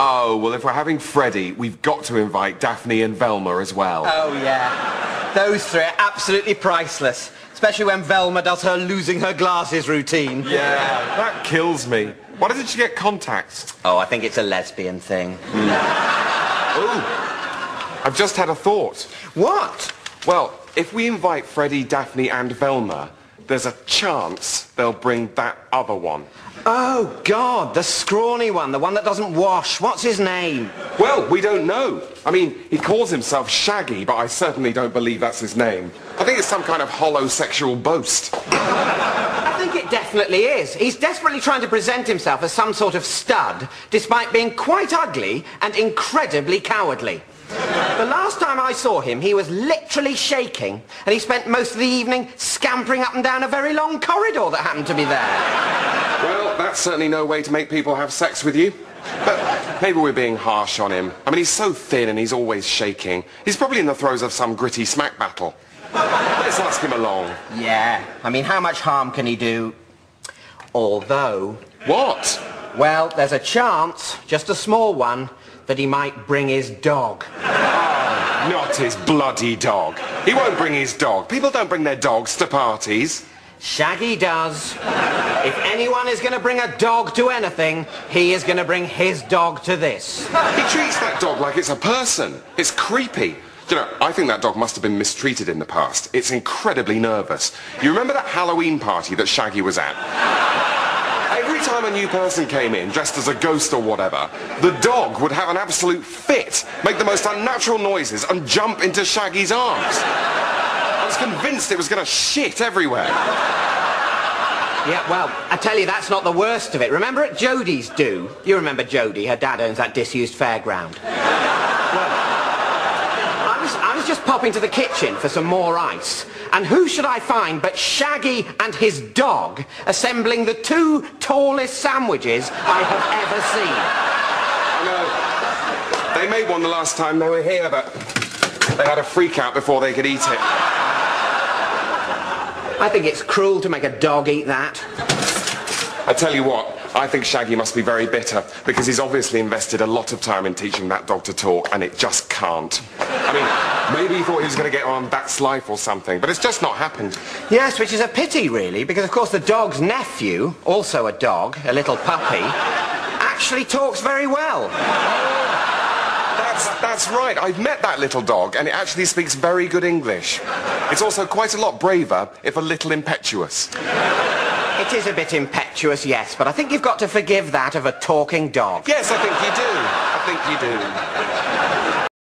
Oh, well, if we're having Freddy, we've got to invite Daphne and Velma as well. Oh, yeah. Those three are absolutely priceless. Especially when Velma does her losing her glasses routine. Yeah, that kills me. Why doesn't she get contacts? Oh, I think it's a lesbian thing. Oh, I've just had a thought. What? Well, if we invite Freddy, Daphne and Velma, there's a chance they'll bring that other one. Oh, God, the scrawny one, the one that doesn't wash. What's his name? Well, we don't know. I mean, he calls himself Shaggy, but I certainly don't believe that's his name. I think it's some kind of hollow sexual boast. I think it definitely is. He's desperately trying to present himself as some sort of stud, despite being quite ugly and incredibly cowardly. The last time I saw him, he was literally shaking, and he spent most of the evening scampering up and down a very long corridor that happened to be there. Well, that's certainly no way to make people have sex with you. But maybe we're being harsh on him. I mean, he's so thin and he's always shaking. He's probably in the throes of some gritty smack battle. Let's ask him along. Yeah, I mean, how much harm can he do? Although... What? Well, there's a chance, just a small one, that he might bring his dog. Oh, not his bloody dog. He won't bring his dog. People don't bring their dogs to parties. Shaggy does. If anyone is going to bring a dog to anything, he is going to bring his dog to this. He treats that dog like it's a person. It's creepy. You know, I think that dog must have been mistreated in the past. It's incredibly nervous. You remember that Halloween party that Shaggy was at? Every time a new person came in, dressed as a ghost or whatever, the dog would have an absolute fit, make the most unnatural noises, and jump into Shaggy's arms. I was convinced it was going to shit everywhere. Yeah, well, I tell you, that's not the worst of it. Remember at Jodie's do? You remember Jodie, her dad owns that disused fairground. I was just popping to the kitchen for some more ice, and who should I find but Shaggy and his dog assembling the two tallest sandwiches I have ever seen. I know. They made one the last time they were here, but they had a freak out before they could eat it. I think it's cruel to make a dog eat that. I tell you what, I think Shaggy must be very bitter, because he's obviously invested a lot of time in teaching that dog to talk, and it just can't. I mean, maybe he thought he was going to get on That's Life or something, but it's just not happened. Yes, which is a pity, really, because, of course, the dog's nephew, also a dog, a little puppy, actually talks very well. That's right. I've met that little dog, and it actually speaks very good English. It's also quite a lot braver, if a little impetuous. It is a bit impetuous, yes, but I think you've got to forgive that of a talking dog. Yes, I think you do. I think you do.